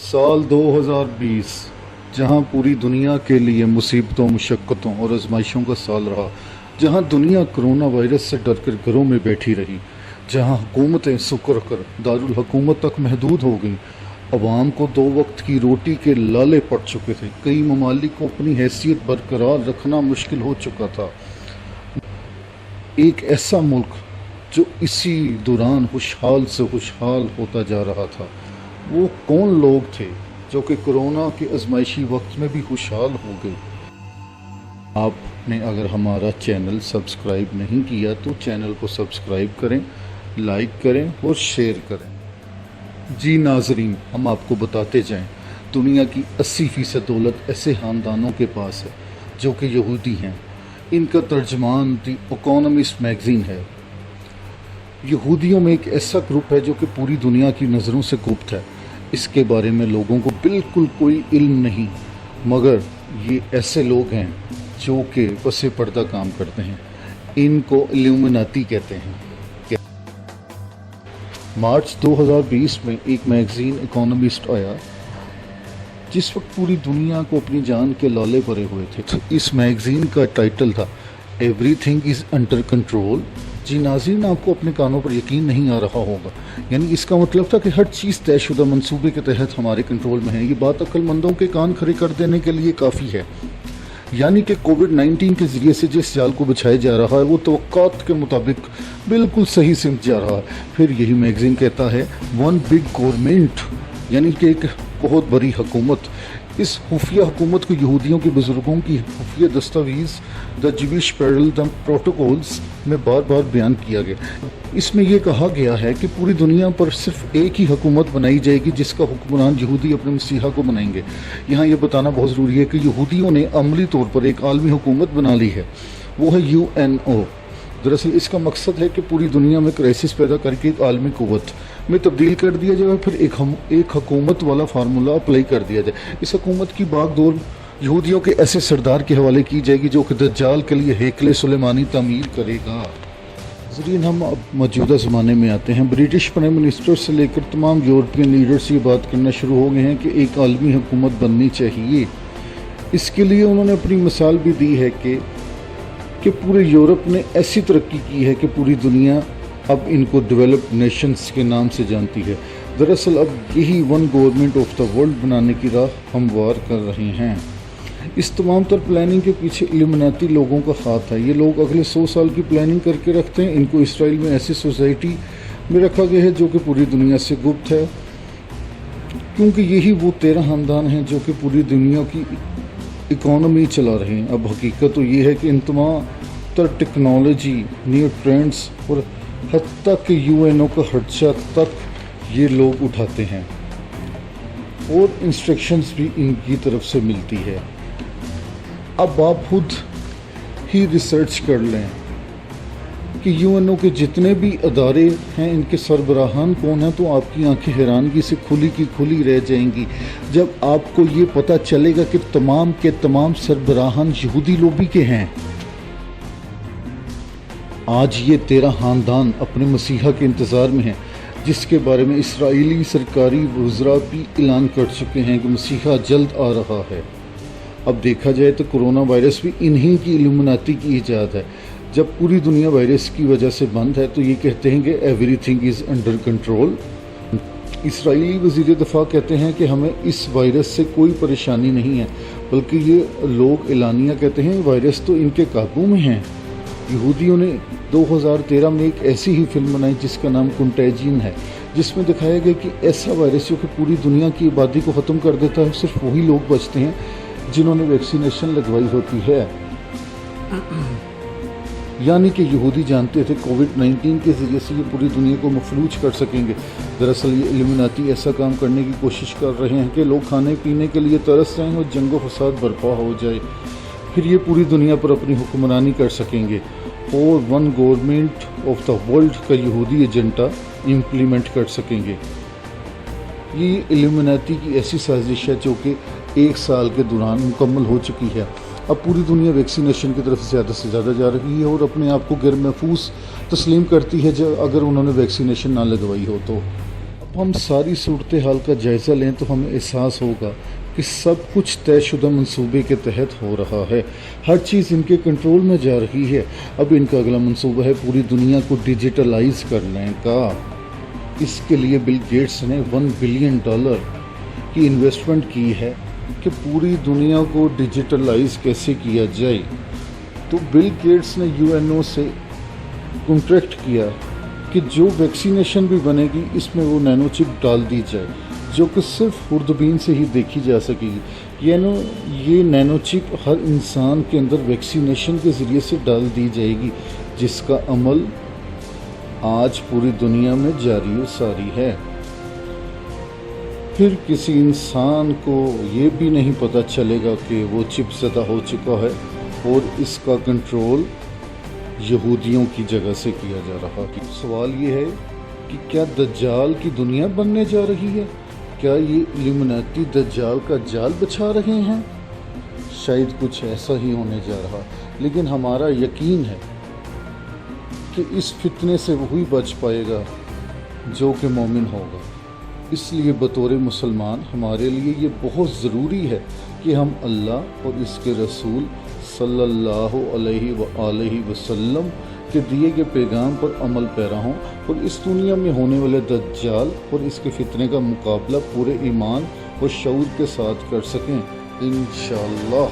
سال 2020 جہاں پوری دنیا کے لیے مصیبتوں، مشقتوں اور آزمائشوں کا سال رہا، جہاں دنیا کرونا وائرس سے ڈر کر گھروں میں بیٹھی رہی، جہاں حکومتیں سکر کر دارالحکومت تک محدود ہو گئیں، عوام کو 2 وقت کی روٹی کے لالے پڑ چکے تھے، کئی ممالک کو اپنی حیثیت برقرار رکھنا مشکل ہو چکا تھا، ایک ایسا ملک جو اسی دوران خوشحال سے خوشحال ہوتا جا رہا تھا، وہ کون لوگ تھے جو کہ کرونا کے آزمائشی وقت میں بھی خوشحال ہو گئے؟ آپ نے اگر ہمارا چینل سبسکرائب نہیں کیا تو چینل کو سبسکرائب کریں، لائک کریں اور شیئر کریں۔ جی ناظرین، ہم آپ کو بتاتے جائیں، دنیا کی 80% دولت ایسے خاندانوں کے پاس ہے جو کہ یہودی ہیں۔ ان کا ترجمان دی اکانومسٹ میگزین ہے۔ یہودیوں میں ایک ایسا گروپ ہے جو کہ پوری دنیا کی نظروں سے گپت ہے، اس کے بارے میں لوگوں کو بالکل کوئی علم نہیں، مگر یہ ایسے لوگ ہیں جو کہ پس پردہ کام کرتے ہیں، ان کو الومناتی کہتے ہیں۔ مارچ 2020 میں ایک میگزین اکانومسٹ آیا جس وقت پوری دنیا کو اپنی جان کے لالے پڑے ہوئے تھے۔ اس میگزین کا ٹائٹل تھا everything is under control. جی ناظرین، آپ کو اپنے کانوں پر یقین نہیں آ رہا ہوگا، یعنی اس کا مطلب تھا کہ ہر چیز طے شدہ منصوبے کے تحت ہمارے کنٹرول میں ہے۔ یہ بات عقل مندوں کے کان کھڑے کر دینے کے لیے کافی ہے، یعنی کہ کووڈ-19 کے ذریعے سے جس جال کو بچھایا جا رہا ہے وہ توقعات کے مطابق بالکل صحیح سمت جا رہا ہے۔ پھر یہی میگزین کہتا ہے ون بگ گورنمنٹ، یعنی کہ ایک بہت بڑی حکومت۔ اس خفیہ حکومت کو یہودیوں کے بزرگوں کی خفیہ دستاویز دا جویش پیرل دا پروٹوکولز میں بار بار بیان کیا گیا۔ اس میں یہ کہا گیا ہے کہ پوری دنیا پر صرف ایک ہی حکومت بنائی جائے گی جس کا حکمران یہودی اپنے مسیحا کو بنائیں گے۔ یہاں یہ بتانا بہت ضروری ہے کہ یہودیوں نے عملی طور پر ایک عالمی حکومت بنا لی ہے، وہ ہے UNO۔ دراصل اس کا مقصد ہے کہ پوری دنیا میں کرائسس پیدا کر کے ایک عالمی قوت میں تبدیل کر دیا جائے، پھر ایک حکومت والا فارمولہ اپلائی کر دیا جائے۔ اس حکومت کی باغ دور یہودیوں کے ایسے سردار کے حوالے کی جائے گی جو کہ دجال کے لیے ہیکل سلیمانی تعمیر کرے گا۔ ناظرین، ہم اب موجودہ زمانے میں آتے ہیں۔ برٹش پرائم منسٹر سے لے کر تمام یورپین لیڈرز یہ بات کرنا شروع ہو گئے ہیں کہ ایک عالمی حکومت بننی چاہیے۔ اس کے لیے انہوں نے اپنی مثال بھی دی ہے کہ پورے یورپ نے ایسی ترقی کی ہے کہ پوری دنیا اب ان کو ڈیولپڈ نیشنز کے نام سے جانتی ہے۔ دراصل اب یہی one government of the world بنانے کی راہ ہموار کر رہے ہیں۔ اس تمام تر پلاننگ کے پیچھے الومناتی لوگوں کا ہاتھ ہے۔ یہ لوگ اگلے 100 سال کی پلاننگ کر کے رکھتے ہیں۔ ان کو اسرائیل میں ایسی سوسائٹی میں رکھا گیا ہے جو کہ پوری دنیا سے گپت ہے، کیونکہ یہی وہ 13 خاندان ہیں جو کہ پوری دنیا کی اکانومی چلا رہے ہیں۔ اب حقیقت تو یہ ہے کہ ان تمام تر ٹیکنالوجی، نیو ٹرینڈز اور حتیٰ کہ UNO کا خرچہ تک یہ لوگ اٹھاتے ہیں، اور انسٹرکشنز بھی ان کی طرف سے ملتی ہے۔ اب آپ خود ہی ریسرچ کر لیں کہ UNO کے جتنے بھی ادارے ہیں ان کے سربراہان کون ہیں، تو آپ کی آنکھیں حیرانگی سے کھلی کی کھلی رہ جائیں گی جب آپ کو یہ پتہ چلے گا کہ تمام کے تمام سربراہان یہودی لوبی کے ہیں۔ آج یہ 13 خاندان اپنے مسیحا کے انتظار میں ہیں، جس کے بارے میں اسرائیلی سرکاری وزراء بھی اعلان کر چکے ہیں کہ مسیحا جلد آ رہا ہے۔ اب دیکھا جائے تو کرونا وائرس بھی انہی کی الومناتی کی ایجاد ہے۔ جب پوری دنیا وائرس کی وجہ سے بند ہے تو یہ کہتے ہیں کہ everything is under control. اسرائیلی وزیر دفاع کہتے ہیں کہ ہمیں اس وائرس سے کوئی پریشانی نہیں ہے، بلکہ یہ لوگ اعلانیہ کہتے ہیں وائرس تو ان کے قابو میں ہیں۔ یہودیوں نے 2013 میں ایک ایسی ہی فلم بنائی جس کا نام کنٹیجین ہے، جس میں دکھایا گیا کہ ایسا وائرس جو کہ پوری دنیا کی آبادی کو ختم کر دیتا ہے، صرف وہی لوگ بچتے ہیں جنہوں نے ویکسینیشن لگوائی ہوتی ہے۔ یعنی کہ یہودی جانتے تھے کووڈ-19 کے ذریعے سے یہ پوری دنیا کو مفلوج کر سکیں گے۔ دراصل یہ الومناتی ایسا کام کرنے کی کوشش کر رہے ہیں کہ لوگ کھانے پینے کے لیے ترس جائیں اور جنگ و فساد برپا ہو جائے، پھر یہ پوری دنیا پر اپنی حکمرانی کر سکیں گے اور one government of the world کا یہودی ایجنڈا امپلیمنٹ کر سکیں گے۔ یہ الومناتی کی ایسی سازش ہے جو کہ 1 سال کے دوران مکمل ہو چکی ہے۔ اب پوری دنیا ویکسینیشن کی طرف زیادہ سے زیادہ جا رہی ہے اور اپنے آپ کو غیر محفوظ تسلیم کرتی ہے اگر انہوں نے ویکسینیشن نہ لگوائی ہو تو۔ ہم ساری صورتحال کا جائزہ لیں تو ہمیں احساس ہوگا کہ سب کچھ طے شدہ منصوبے کے تحت ہو رہا ہے، ہر چیز ان کے کنٹرول میں جا رہی ہے۔ اب ان کا اگلا منصوبہ ہے پوری دنیا کو ڈیجیٹلائز کرنے کا۔ اس کے لیے بل گیٹس نے $1 بلین کی انویسٹمنٹ کی ہے کہ پوری دنیا کو ڈیجیٹلائز کیسے کیا جائے۔ تو بل گیٹس نے UNO سے کنٹریکٹ کیا کہ جو ویکسینیشن بھی بنے گی اس میں وہ نینو چپ ڈال دی جائے، جو کہ صرف خوردبین سے ہی دیکھی جا سکے گی، یعنی یہ نینو چپ ہر انسان کے اندر ویکسینیشن کے ذریعے سے ڈال دی جائے گی، جس کا عمل آج پوری دنیا میں جاری و ساری ہے۔ پھر کسی انسان کو یہ بھی نہیں پتہ چلے گا کہ وہ چپ زدہ ہو چکا ہے، اور اس کا کنٹرول یہودیوں کی جگہ سے کیا جا رہا ہے۔ سوال یہ ہے کہ کیا دجال کی دنیا بننے جا رہی ہے؟ کیا یہ الومناتی دجال کا جال بچھا رہے ہیں؟ شاید کچھ ایسا ہی ہونے جا رہا، لیکن ہمارا یقین ہے کہ اس فتنے سے وہی بچ پائے گا جو کہ مومن ہوگا۔ اس لیے بطور مسلمان ہمارے لیے یہ بہت ضروری ہے کہ ہم اللہ اور اس کے رسول صلی اللہ علیہ وآلہ وسلم کے دیے گئے پیغام پر عمل پیرا ہوں، اور اس دنیا میں ہونے والے دجال اور اس کے فتنے کا مقابلہ پورے ایمان اور شعور کے ساتھ کر سکیں انشاءاللہ۔